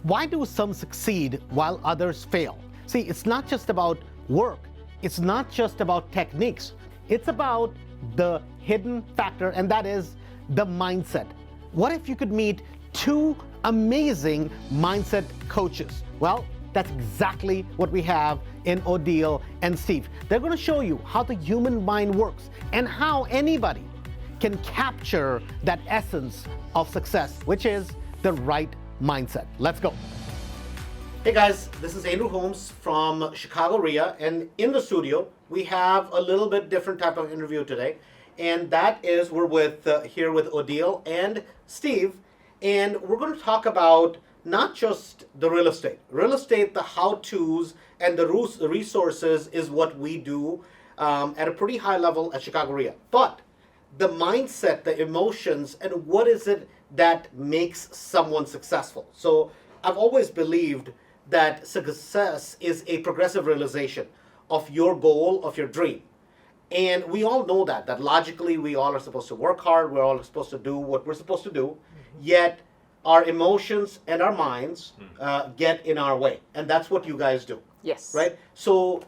Why do some succeed while others fail? See, it's not just about work. It's not just about techniques. It's about the hidden factor, and that is the mindset. What if you could meet two amazing mindset coaches? Well, that's exactly what we have in Odille and Steve. They're going to show you how the human mind works and how anybody can capture that essence of success, which is the right mindset. Let's go. Hey guys, this is Andrew Holmes from Chicago RIA, and in the studio we have a little bit different type of interview today, and that is we're here with Odille and Steve, and we're going to talk about not just the real estate, the how-tos and the resources is what we do at a pretty high level at Chicago RIA, but the mindset, the emotions, and what is it that makes someone successful. So I've always believed that success is a progressive realization of your goal, of your dream. And we all know that logically we all are supposed to work hard, we're all supposed to do what we're supposed to do, yet our emotions and our minds get in our way. And that's what you guys do. Yes. Right? So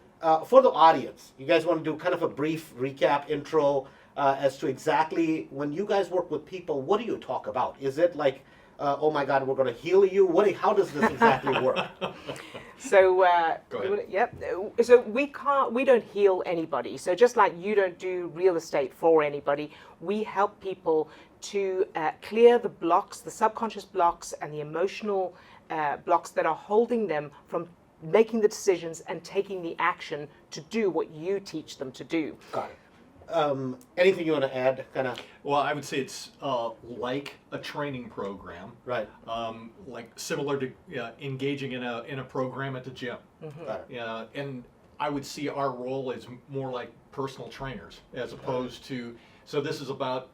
for the audience, you guys want to do kind of a brief recap, intro, as to exactly when you guys work with people, what do you talk about? Is it like, oh my God, we're going to heal you? How does this exactly work? So, Go ahead. yep. So we don't heal anybody. So just like you don't do real estate for anybody, we help people to clear the blocks, the subconscious blocks and the emotional blocks that are holding them from making the decisions and taking the action to do what you teach them to do. Got it. Anything you want to add? Well, I would say it's like a training program, Right. like similar to engaging in a program at the gym. Got it. And I would see our role as more like personal trainers as opposed to. So this is about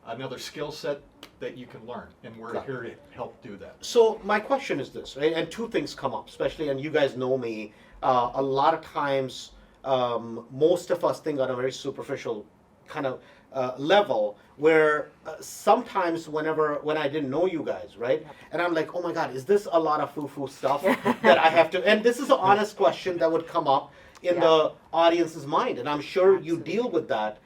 another skill set that you can learn, and we're here to help do that. So my question is this, right? And two things come up, especially, and you guys know me. A lot of times, most of us think on a very superficial kind of level, where sometimes when I didn't know you guys, right? And I'm like, oh my God, is this a lot of foo-foo stuff that I have to, and this is an honest question that would come up in the audience's mind, and I'm sure you deal with that,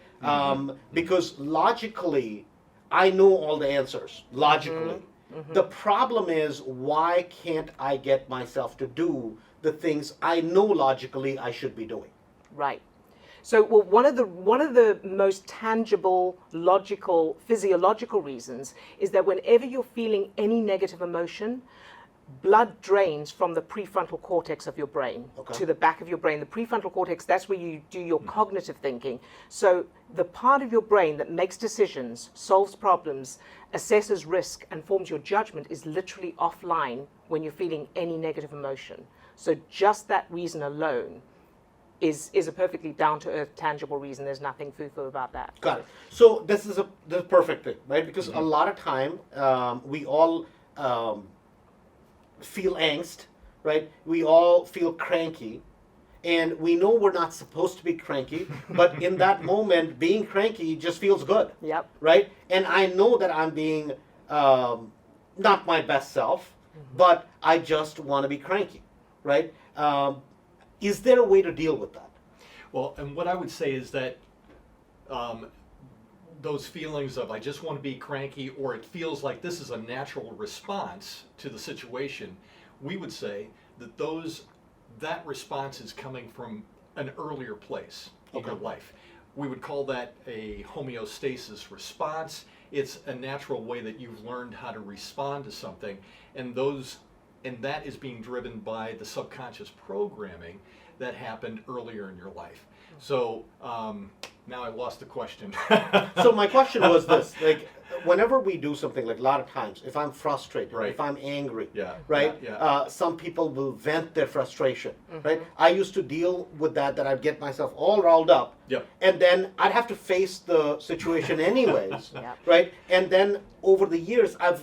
because logically, I know all the answers, logically. The problem is, why can't I get myself to do the things I know logically I should be doing? Right. So, well, one of the most tangible, logical, physiological reasons is that whenever you're feeling any negative emotion, blood drains from the prefrontal cortex of your brain to the back of your brain. The prefrontal cortex, that's where you do your cognitive thinking. So the part of your brain that makes decisions, solves problems, assesses risk, and forms your judgment is literally offline when you're feeling any negative emotion. So just that reason alone is a perfectly down-to-earth, tangible reason. There's nothing foo-foo about that. Got it. So this is the perfect thing, right? Because a lot of time we all feel angst, right? We all feel cranky, and we know we're not supposed to be cranky, but in that moment, being cranky just feels good. Yep. Right? And I know that I'm being not my best self, but I just want to be cranky, right? Is there a way to deal with that? Well, and what I would say is that those feelings of I just want to be cranky, or it feels like this is a natural response to the situation, we would say that that response is coming from an earlier place in your life. We would call that a homeostasis response. It's a natural way that you've learned how to respond to something, and that is being driven by the subconscious programming that happened earlier in your life. So now I lost the question. So my question was this, like, whenever we do something, like a lot of times, if I'm frustrated, Right. if I'm angry, Yeah. right? Yeah. Some people will vent their frustration, right? I used to deal with that I'd get myself all riled up, Yep. and then I'd have to face the situation anyways, Yep. right? And then over the years, I've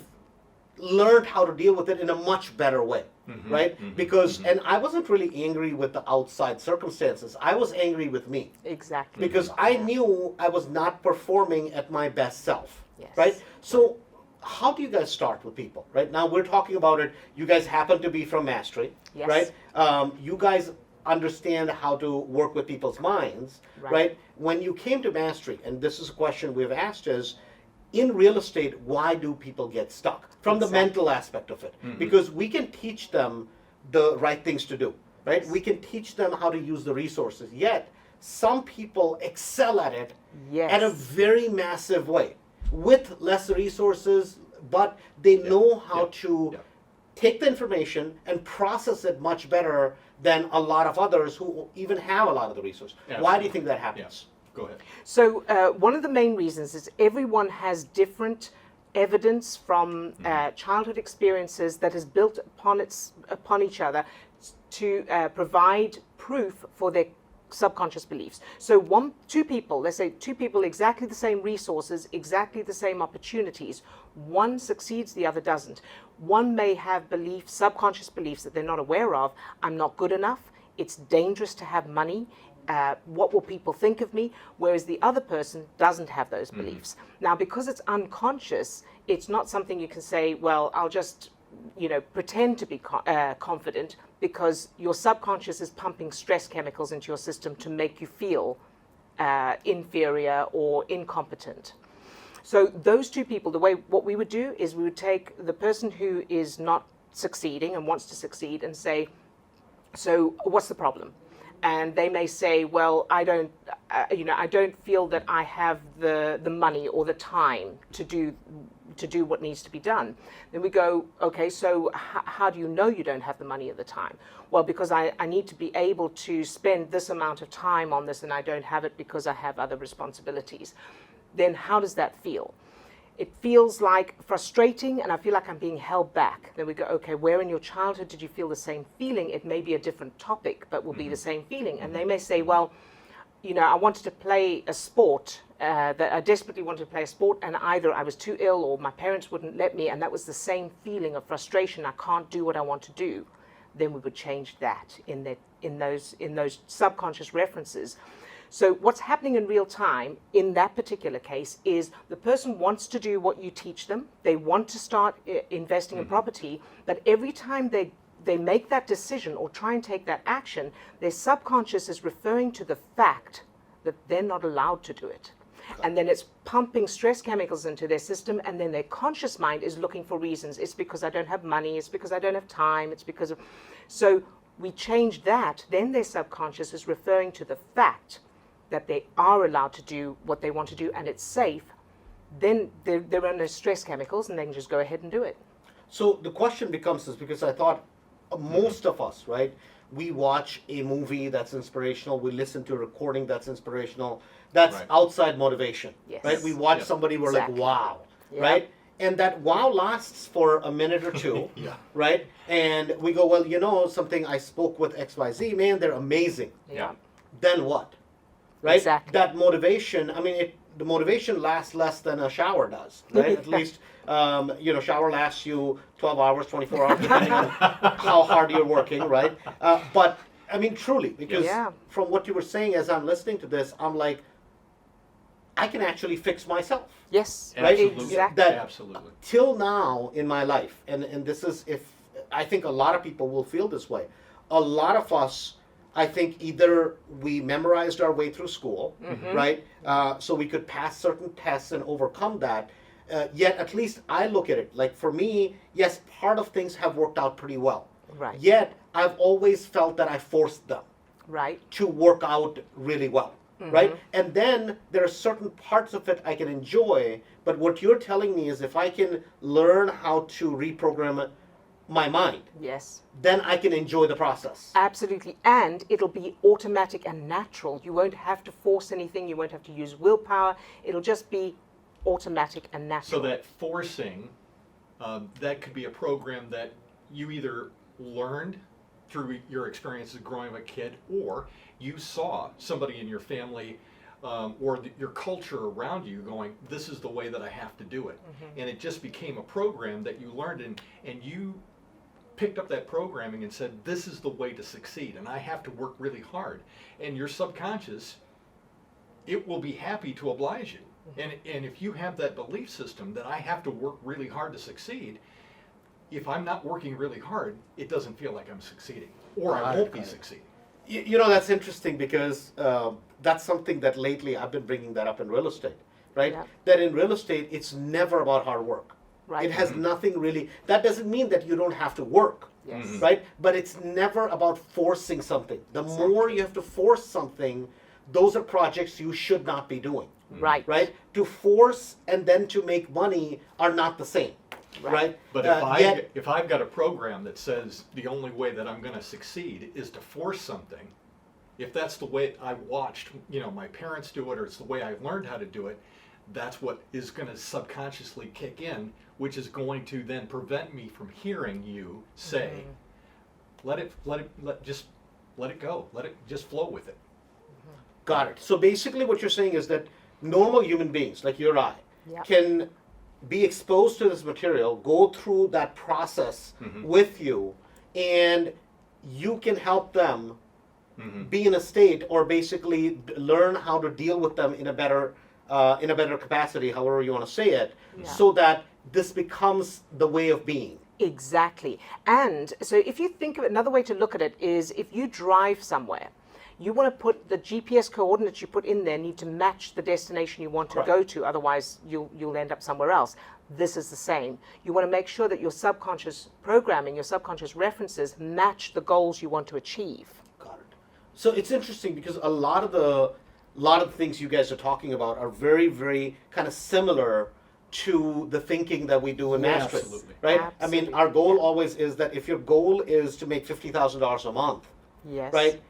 learned how to deal with it in a much better way, right? Because, and I wasn't really angry with the outside circumstances. I was angry with me. Exactly. Because I knew I was not performing at my best self, Yes. right? So how do you guys start with people? Right now, we're talking about it. You guys happen to be from Mastery, Yes. right? You guys understand how to work with people's minds, right? When you came to Mastery, and this is a question we've asked, is in real estate, why do people get stuck? From the mental aspect of it. Because we can teach them the right things to do, right? We can teach them how to use the resources. Yet, some people excel at it at a very massive way with less resources, but they know how to take the information and process it much better than a lot of others who even have a lot of the resources. Why do you think that happens? Yes. Go ahead. So one of the main reasons is everyone has different evidence from childhood experiences that is built upon each other to provide proof for their subconscious beliefs. So two people, let's say two people, exactly the same resources, exactly the same opportunities. One succeeds, the other doesn't. One may have beliefs, subconscious beliefs that they're not aware of. I'm not good enough. It's dangerous to have money. What will people think of me? Whereas the other person doesn't have those beliefs. Now, because it's unconscious, it's not something you can say, well, I'll just, pretend to be confident, because your subconscious is pumping stress chemicals into your system to make you feel inferior or incompetent. So those two people, what we would do is we would take the person who is not succeeding and wants to succeed and say, so what's the problem? And they may say, well, I don't feel that I have the money or the time to do what needs to be done. Then we go, okay, so how do you know you don't have the money at the time? Well, because I need to be able to spend this amount of time on this, and I don't have it because I have other responsibilities. Then how does that feel? It feels like frustrating, and I feel like I'm being held back. Then we go, okay, where in your childhood did you feel the same feeling? It may be a different topic, but will be the same feeling. And they may say, well, I wanted to play a sport, that I desperately wanted to play a sport, and either I was too ill or my parents wouldn't let me, and that was the same feeling of frustration. I can't do what I want to do. Then we would change that in those subconscious references. So what's happening in real time in that particular case is the person wants to do what you teach them. They want to start investing in property, but every time they make that decision or try and take that action, their subconscious is referring to the fact that they're not allowed to do it. And then it's pumping stress chemicals into their system, and then their conscious mind is looking for reasons. It's because I don't have money, it's because I don't have time, it's because of... So we change that, then their subconscious is referring to the fact that they are allowed to do what they want to do and it's safe. Then there are no stress chemicals and they can just go ahead and do it. So the question becomes this, because I thought most of us, right, we watch a movie that's inspirational, we listen to a recording that's inspirational, that's outside motivation, right? We watch somebody, we're like, wow, right? And that wow lasts for a minute or two, right? And we go, well, something, I spoke with XYZ, man, they're amazing. Then what? Right? Exactly. That motivation, the motivation lasts less than a shower does, right? At least, shower lasts you 12 hours, 24 hours, depending on how hard you're working, right? But, truly, because from what you were saying as I'm listening to this, I'm like, I can actually fix myself. Yes, right? Exactly. Absolutely. Till now in my life, and this is, I think a lot of people will feel this way. A lot of us, I think either we memorized our way through school, right? So we could pass certain tests and overcome that. Yet at least I look at it, like for me, yes, part of things have worked out pretty well. Right. Yet I've always felt that I forced them to work out really well. Right? And then there are certain parts of it I can enjoy, but what you're telling me is if I can learn how to reprogram my mind, then I can enjoy the process. Absolutely. And it'll be automatic and natural. You won't have to force anything. You won't have to use willpower. It'll just be automatic and natural. So that forcing, that could be a program that you either learned through your experiences growing up a kid, or you saw somebody in your family or your culture around you going, this is the way that I have to do it. And it just became a program that you learned, and you picked up that programming and said, this is the way to succeed, and I have to work really hard. And your subconscious, it will be happy to oblige you. And if you have that belief system that I have to work really hard to succeed, if I'm not working really hard, it doesn't feel like I'm succeeding, or I won't be succeeding. You know, that's interesting because that's something that lately I've been bringing that up in real estate, right? Yeah. That in real estate, it's never about hard work. Right. It has nothing really, that doesn't mean that you don't have to work, Yes. right? But it's never about forcing something. The more you have to force something, those are projects you should not be doing, Right. right? To force and then to make money are not the same, right? But if I've got a program that says the only way that I'm going to succeed is to force something, if that's the way I watched, my parents do it, or it's the way I learned how to do it, that's what is going to subconsciously kick in, which is going to then prevent me from hearing you say, just let it go, let it just flow with it. Got it. So basically what you're saying is that normal human beings, like you or I, Yeah. can be exposed to this material, go through that process with you, and you can help them be in a state, or basically learn how to deal with them in a better capacity, however you want to say it, so that this becomes the way of being. Exactly. And so if you think of it, another way to look at it is if you drive somewhere, you want to put the GPS coordinates you put in there need to match the destination you want to go to, otherwise you'll end up somewhere else. This is the same. You want to make sure that your subconscious programming, your subconscious references match the goals you want to achieve. Got it. So it's interesting because a lot of the things you guys are talking about are very, very kind of similar to the thinking that we do in mastering, absolutely. right? I Absolutely. mean, our goal always is that if your goal is to make $50,000 a month, Yes. right?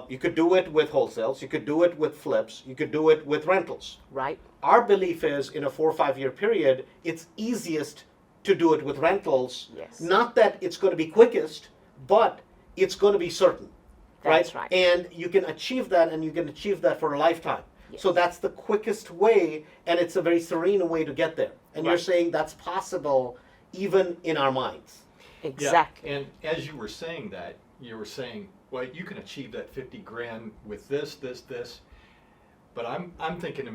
You could do it with wholesales, you could do it with flips, you could do it with rentals. Right. Our belief is in a 4 or 5 year period, it's easiest to do it with rentals. Yes. Not that it's going to be quickest, but it's going to be certain. That's right. And you can achieve that, and you can achieve that for a lifetime. So that's the quickest way, and it's a very serene way to get there. And you're Right. saying that's possible even in our minds. Exactly. Yeah. And as you were saying that, you were saying, well, you can achieve that 50 grand with this. But I'm thinking to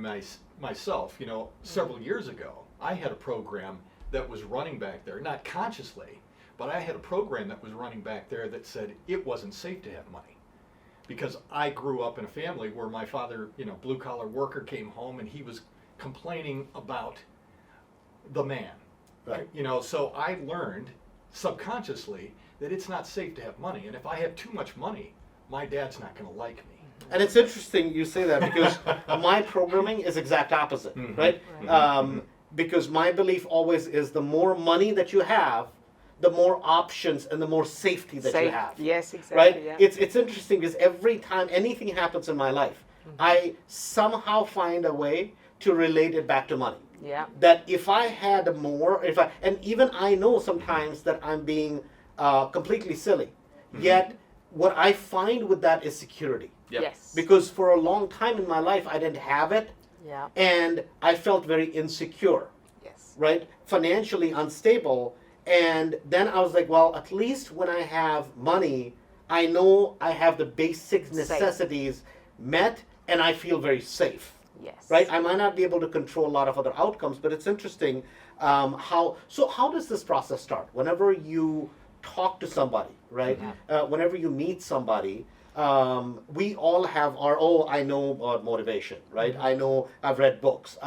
myself, several years ago, I had a program that was running back there, not consciously, but I had a program that was running back there that said it wasn't safe to have money. Because I grew up in a family where my father, blue collar worker, came home and he was complaining about the man. Right. So I learned subconsciously that it's not safe to have money. And if I have too much money, my dad's not going to like me. And it's interesting you say that because my programming is exact opposite, right? Because my belief always is the more money that you have, the more options and the more safety that you have. Yes, exactly. Right? Yeah. It's interesting because every time anything happens in my life, I somehow find a way to relate it back to money. Yeah. That if I had more, and even I know sometimes that I'm being completely silly, yet what I find with that is security. Yep. Yes. Because for a long time in my life, I didn't have it, Yeah. and I felt very insecure, Yes. right? Financially unstable. And then I was like, well, at least when I have money, I know I have the basic necessities met, and I feel very safe. Yes. Right? I might not be able to control a lot of other outcomes, but it's interesting how does this process start? Whenever you talk to somebody, right? Whenever you meet somebody, we all have our, I know about motivation, right? I know, I've read books,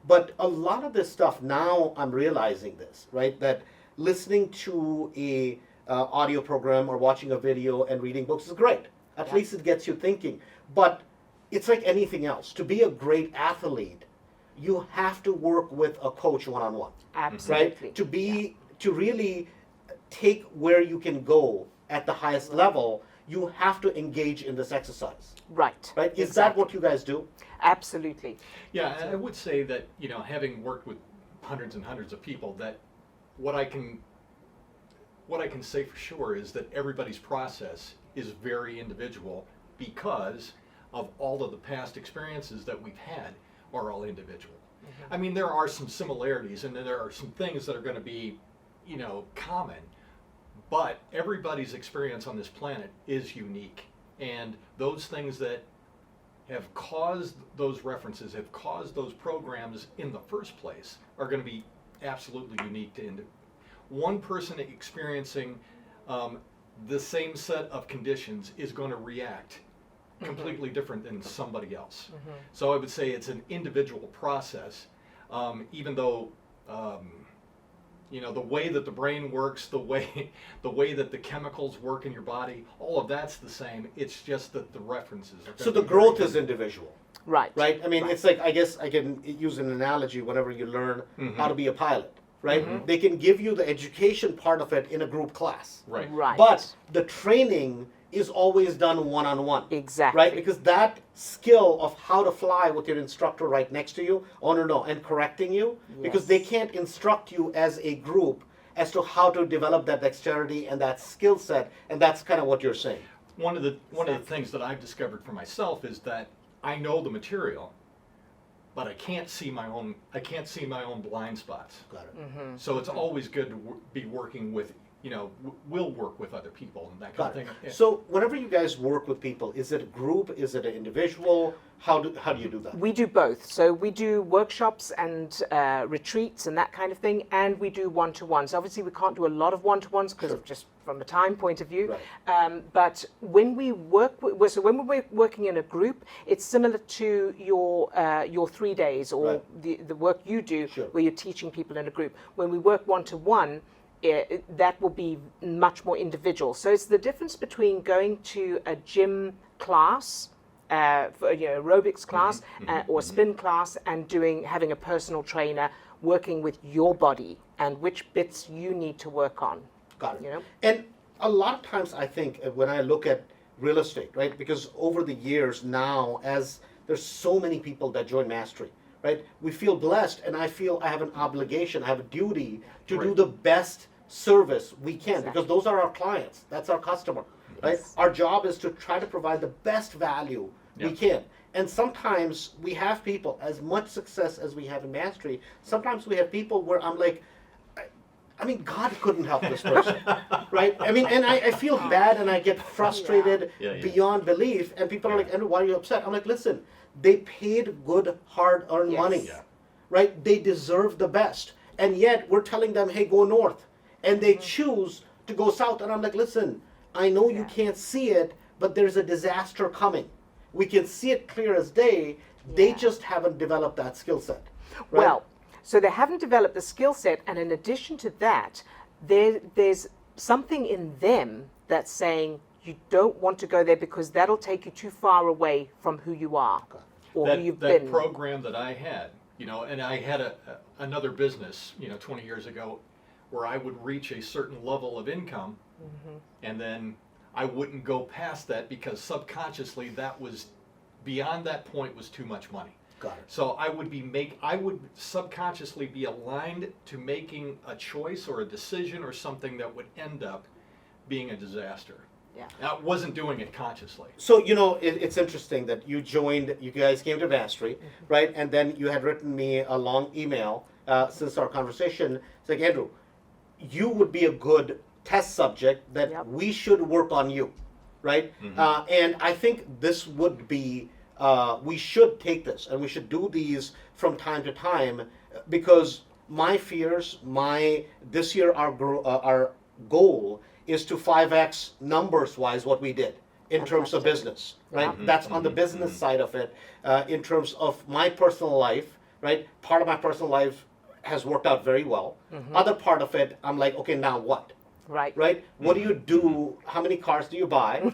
but a lot of this stuff now I'm realizing this, right? That listening to a audio program or watching a video and reading books is great. At least it gets you thinking. But it's like anything else. To be a great athlete, you have to work with a coach one-on-one, Absolutely. right? To really take where you can go at the highest level, you have to engage in this exercise. Right. Right? Is that Exactly. what you guys do? Absolutely. Yeah, and I would say that, having worked with hundreds and hundreds of people, that what I can say for sure is that everybody's process is very individual because of all of the past experiences that we've had are all individual. I mean, there are some similarities and there are some things that are going to be, common, but everybody's experience on this planet is unique. And those things that have caused those references, have caused those programs in the first place, are going to be absolutely unique to one person experiencing the same set of conditions is going to react completely different than somebody else. So I would say it's an individual process, even though you know, the way that the brain works, the way that the chemicals work in your body, all of that's the same. It's just that the references are. So the growth is individual. Right. Right? I mean, it's like, I guess I can use an analogy whenever you learn how to be a pilot, right? They can give you the education part of it in a group class. Right. Right. But the training is always done one-on-one. Exactly. Right? Because that skill of how to fly with your instructor right next to you, and correcting you, because they can't instruct you as a group as to how to develop that dexterity and that skill set, and that's kind of what you're saying. One of the things that I've discovered for myself is that I know the material, but I can't see my own blind spots. Got it. So it's always good to be working with, you know, we'll work with other people and that kind Got of it. thing. So whenever you guys work with people, is it a group? Is it an individual? How do you do that? We do both. So we do workshops and retreats and that kind of thing, and we do one-to-ones. Obviously, we can't do a lot of one-to-ones because of just from a time point of view. Right. But when we work, when we're working in a group, it's similar to your 3 days or the work you do, where you're teaching people in a group. When we work one-to-one, that will be much more individual. So it's the difference between going to a gym class, for, you know, aerobics class or spin class, and having a personal trainer working with your body and which bits you need to work on. Got it. You know? And a lot of times I think when I look at real estate, right, because over the years now, as there's so many people that join Mastery, right, we feel blessed, and I feel I have an obligation, I have a duty to do the best service we can, because those are our clients, that's our customer, right? Our job is to try to provide the best value we can. And sometimes we have people, as much success as we have in Mastery, sometimes we have people where I'm like, I mean, God couldn't help this person, right? I mean, and I feel bad and I get frustrated beyond belief, and people are like, Andrew, why are you upset? I'm like, listen, they paid good, hard-earned money, right? They deserve the best. And yet we're telling them, hey, go north. And they choose to go south. And I'm like, listen, I know you can't see it, but there's a disaster coming. We can see it clear as day. They just haven't developed that skill set. Right? Well, so they haven't developed the skill set, and in addition to that, there's something in them that's saying you don't want to go there because that'll take you too far away from who you are or who you've been. That program that I had, you know, and I had another business, you know, 20 years ago, where I would reach a certain level of income, and then I wouldn't go past that because subconsciously that was, beyond that point was too much money. Got it. So I would subconsciously be aligned to making a choice or a decision or something that would end up being a disaster. Yeah. I wasn't doing it consciously. So, you know, it's interesting that you guys came to Mastery, right? And then you had written me a long email since our conversation. It's like, Andrew, you would be a good test subject that we should work on you, right? And I think this would be, we should take this and we should do these from time to time, because my fears, this year our goal is to 5x numbers-wise what we did in terms of business, right? That's on the business side of it. In terms of my personal life, right? Part of my personal life has worked out very well. Other part of it, I'm like, okay, now what? Right? What do you do? How many cars do you buy?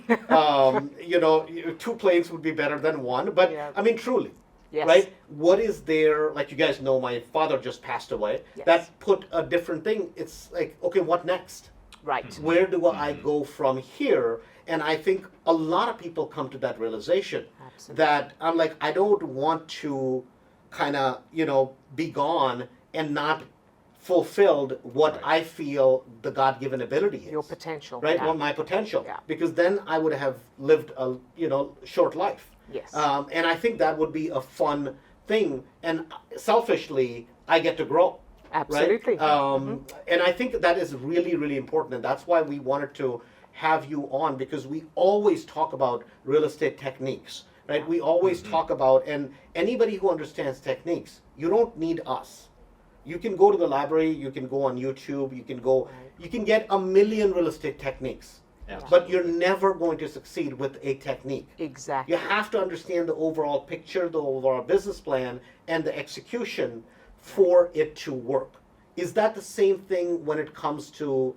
You know, 2 planes would be better than 1, but I mean, truly. Right? What is there, like you guys know, my father just passed away. That put a different thing. It's like, okay, what next? Right. Where do I go from here? And I think a lot of people come to that realization that I'm like, I don't want to kind of, you know, be gone and not fulfilled what I feel the God-given ability is. Your potential. Right? Yeah. Well, my potential. Yeah. Because then I would have lived a, you know, short life. Yes. And I think that would be a fun thing. And selfishly, I get to grow. Absolutely. Right? And I think that is really, really important. And that's why we wanted to have you on, because we always talk about real estate techniques. right? We always talk about, and anybody who understands techniques, you don't need us. You can go to the library, you can go on YouTube, you can get a million real estate techniques. Absolutely. But you're never going to succeed with a technique. Exactly. You have to understand the overall picture, the overall business plan, and the execution for it to work. Is that the same thing when it comes to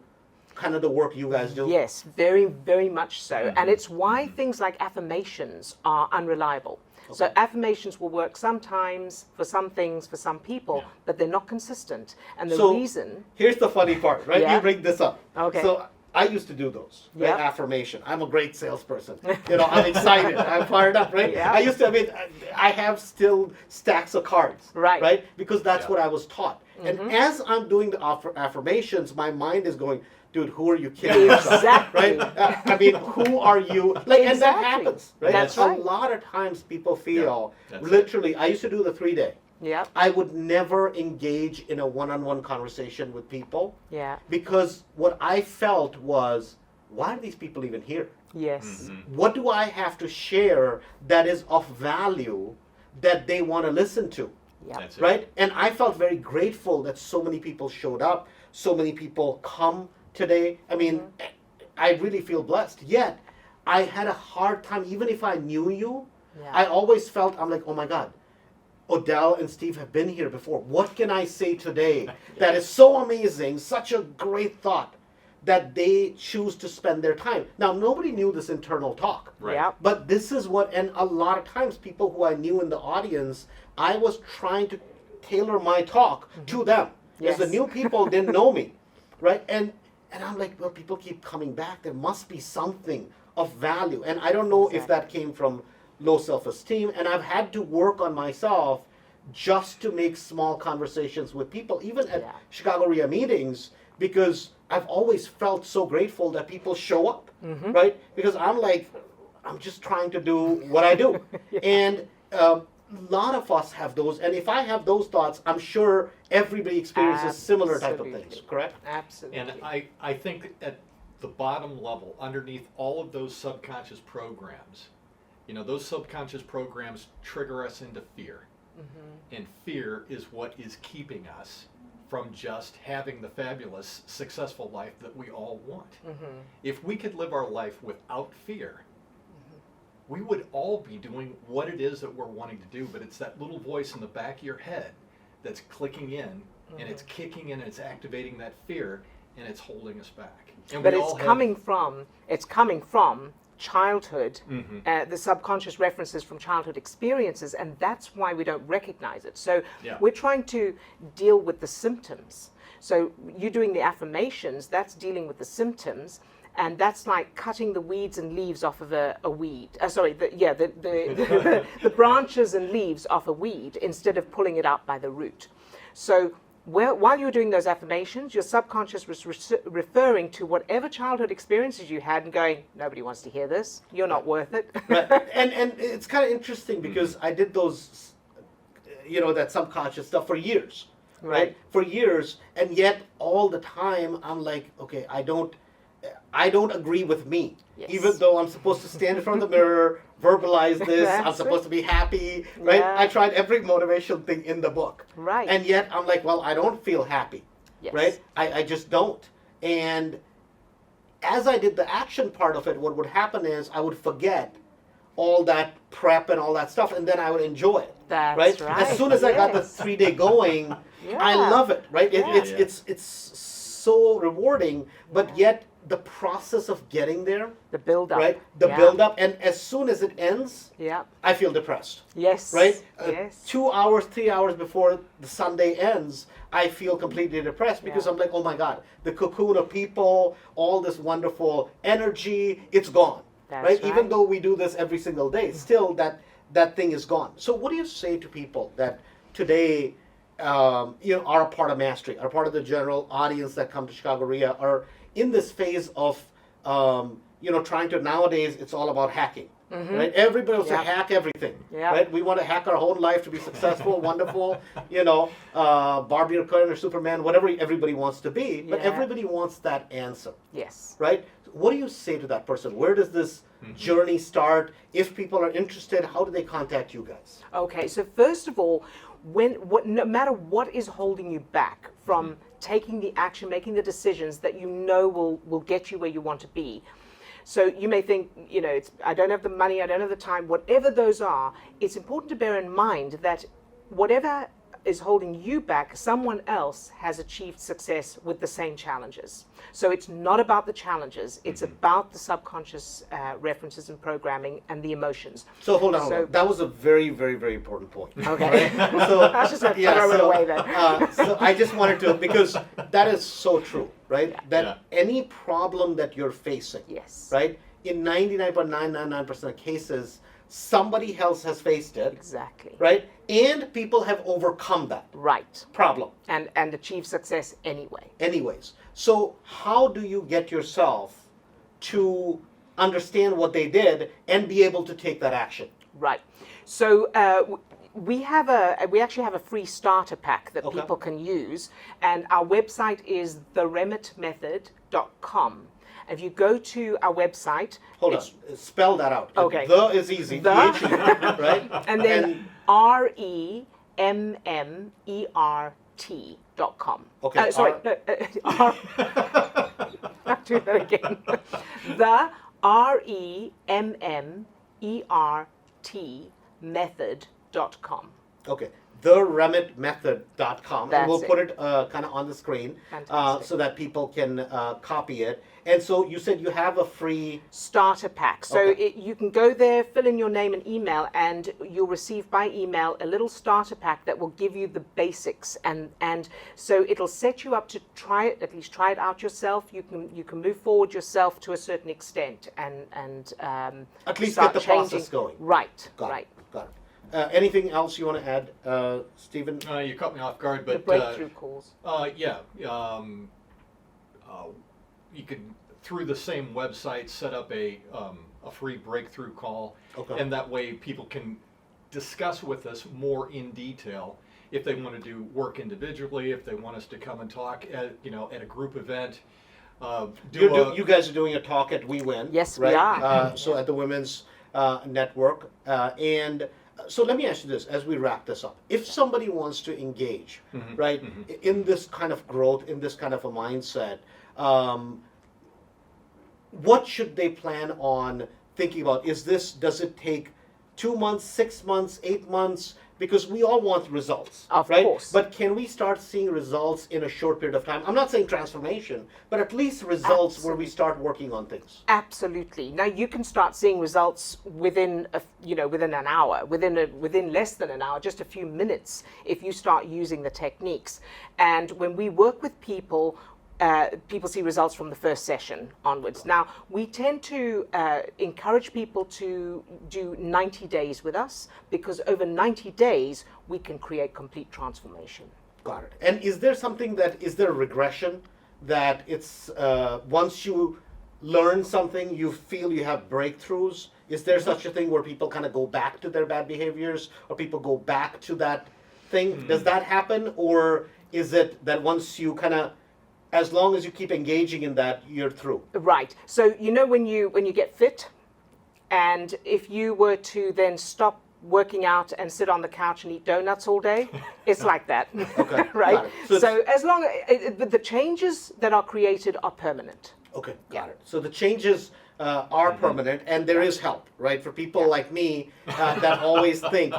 kind of the work you guys do? Yes, very, very much so. And it's why things like affirmations are unreliable. So affirmations will work sometimes for some things, for some people, but they're not consistent. And the reason... Here's the funny part, right? Yeah. You bring this up. Okay. So I used to do those, right? Yep. Affirmation. I'm a great salesperson. I'm excited. I'm fired up, right? Yeah. I have still stacks of cards, Right. Because that's what I was taught. And as I'm doing the affirmations, my mind is going, dude, who are you kidding? Exactly. Right? Who are you? And that Exactly. happens, right? That's A right. lot of times people feel, That's literally, I used to do the 3-day. Yeah. I would never engage in a one-on-one conversation with people Yeah. because what I felt was, why are these people even here? Yes. What do I have to share that is of value that they want to listen to? Yeah. That's it. Right? And I felt very grateful that so many people showed up, so many people come today. I really feel blessed. Yet, I had a hard time, even if I knew you, Yeah. I always felt, I'm like, oh my God, Odelle and Steve have been here before. What can I say today that is so amazing, such a great thought, that they choose to spend their time? Now, nobody knew this internal talk. Right. Yeah. But this is what, and a lot of times people who I knew in the audience, I was trying to tailor my talk to them. Because the Yes. new people didn't know me, right? And I'm like, well, people keep coming back. There must be something of value. And I don't know if that came from low self-esteem. And I've had to work on myself just to make small conversations with people, even at Chicago RIA meetings, because I've always felt so grateful that people show up, right? Because I'm like, I'm just trying to do what I do. And a lot of us have those. And if I have those thoughts, I'm sure everybody experiences similar type of things, Absolutely. correct? Absolutely. And I think at the bottom level, underneath all of those subconscious programs, those subconscious programs trigger us into fear. And fear is what is keeping us from just having the fabulous, successful life that we all want. If we could live our life without fear, we would all be doing what it is that we're wanting to do, but it's that little voice in the back of your head that's clicking in, and it's kicking in, and it's activating that fear, and it's holding us back. And But we it's all have- coming from childhood, the subconscious references from childhood experiences, and that's why we don't recognize it. So we're trying to deal with the symptoms. So you doing the affirmations, that's dealing with the symptoms, and that's like cutting the weeds and leaves off of a weed. The branches and leaves off a weed instead of pulling it out by the root. So while you're doing those affirmations, your subconscious was referring to whatever childhood experiences you had and going, nobody wants to hear this. You're not worth it. Right. And it's kind of interesting because I did those, that subconscious stuff for years, right? For years, and yet all the time I'm like, okay, I don't agree with me. Yes. Even though I'm supposed to stand in front of the mirror, verbalize this, I'm That's supposed to be happy, right? Yeah. I tried every motivational thing in the book. Right. And yet I'm like, well, I don't feel happy, Yes. right? I just don't. And as I did the action part of it, what would happen is I would forget all that prep and all that stuff, and then I would enjoy it. That's right? right. As soon as I got the Yes. 3-day going, I Yeah. love it, right? Yeah. It's so rewarding, but yet the process of getting there, The build up. right? The build up, and as soon as it ends, Yeah. I feel depressed. Yes. Right? Yes. 2 hours, 3 hours before the Sunday ends, I feel completely depressed because Yeah. I'm like, oh my God, the cocoon of people, all this wonderful energy, it's gone. That's right? Even right. though we do this every single day, still that thing is gone. So what do you say to people that today are a part of mastery, are part of the general audience that come to Chicago RIA, are in this phase of trying to, nowadays it's all about hacking. Right? Everybody wants to hack everything. Yeah. Right? We want to hack our whole life to be successful, wonderful, Barbie or Ken or Superman, whatever everybody wants to be, but Yeah. everybody wants that answer. Yes. Right? what do you say to that person? Where does this journey start? If people are interested, how do they contact you guys? Okay, so first of all, no matter what is holding you back from taking the action, making the decisions that you know will get you where you want to be. So you may think, I don't have the money, I don't have the time, whatever those are, it's important to bear in mind that whatever is holding you back, someone else has achieved success with the same challenges. So it's not about the challenges, it's about the subconscious references and programming and the emotions. So hold on. That was a very, very, very important point. Okay. Right? So I was just going to throw it away then. So I just wanted to, because that is so true, right? Yeah. That any problem that you're facing, Yes. right? In 99.999% of cases, somebody else has faced it, Exactly. right? And people have overcome that Right. problem. And achieve success anyway. Anyways, so how do you get yourself to understand what they did and be able to take that action? Right. So we actually have a free starter pack that Okay. people can use, and our website is theremmetmethod.com. If you go to our website, Hold on, spell that out. Okay. The is easy, The. T-H-E, right? and then REMMERT.com. Okay, Sorry, I'll do that again. The REMMERT method.com. Okay, theremmetmethod.com, and we'll That's put it kind of on the screen so that people can copy it. And so you said you have a free Starter pack. So Okay. you can go there, fill in your name and email, and you'll receive by email a little starter pack that will give you the basics. And so it'll set you up to try it, at least try it out yourself. You can move forward yourself to a certain extent and at least start get the changing. process going. Right. Got right. it. Got it. Anything else you want to add, Stephen? You caught me off guard, The but breakthrough calls. You could, through the same website, set up a free breakthrough call, Okay. and that way people can discuss with us more in detail if they want to do work individually, if they want us to come and talk at a group event. You guys are doing a talk at We Win. Yes, right? we are. So at the Women's Network. And so let me ask you this as we wrap this up. If somebody wants to engage, right, in this kind of growth, in this kind of a mindset, what should they plan on thinking about? Does it take 2 months, 6 months, 8 months? Because we all want results, Of right? course. But can we start seeing results in a short period of time? I'm not saying transformation, but at least results where we start working on things. Absolutely. Now you can start seeing results within within an hour, within less than an hour, just a few minutes, if you start using the techniques. And when we work with people, people see results from the first session onwards. Now, we tend to encourage people to do 90 days with us, because over 90 days, we can create complete transformation. Got it. And is there a regression that it's once you learn something, you feel you have breakthroughs? Is there such a thing where people kind of go back to their bad behaviors, or people go back to that thing? Does that happen? Or is it that once you kind of, as long as you keep engaging in that, you're through? Right. So when you get fit, and if you were to then stop working out and sit on the couch and eat donuts all day, it's like that. Okay, Right. got it. So as long as the changes that are created are permanent. Okay, got it. So the changes are permanent, and there is help, right? For people like me that always think,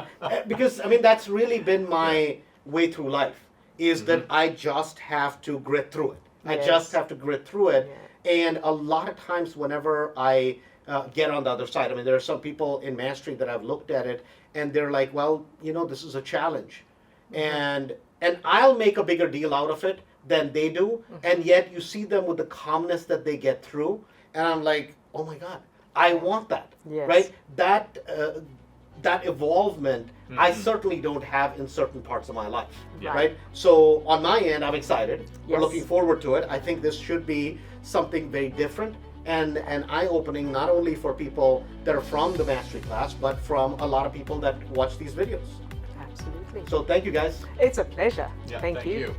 because I mean that's really been my way through life, is that I just have to grit through it. I just have to grit through it. And a lot of times whenever I get on the other side, I mean, there are some people in Mastery that I've looked at it and they're like, well, this is a challenge. And I'll make a bigger deal out of it than they do. And yet you see them with the calmness that they get through. And I'm like, oh my God, I want that, right? That evolvement, I certainly don't have in certain parts of my life, right? So on my end, I'm excited. We're looking forward to it. I think this should be something very different and eye-opening, not only for people that are from the Mastery class, but from a lot of people that watch these videos. Absolutely. So thank you, guys. It's a pleasure. Yeah, Thank you.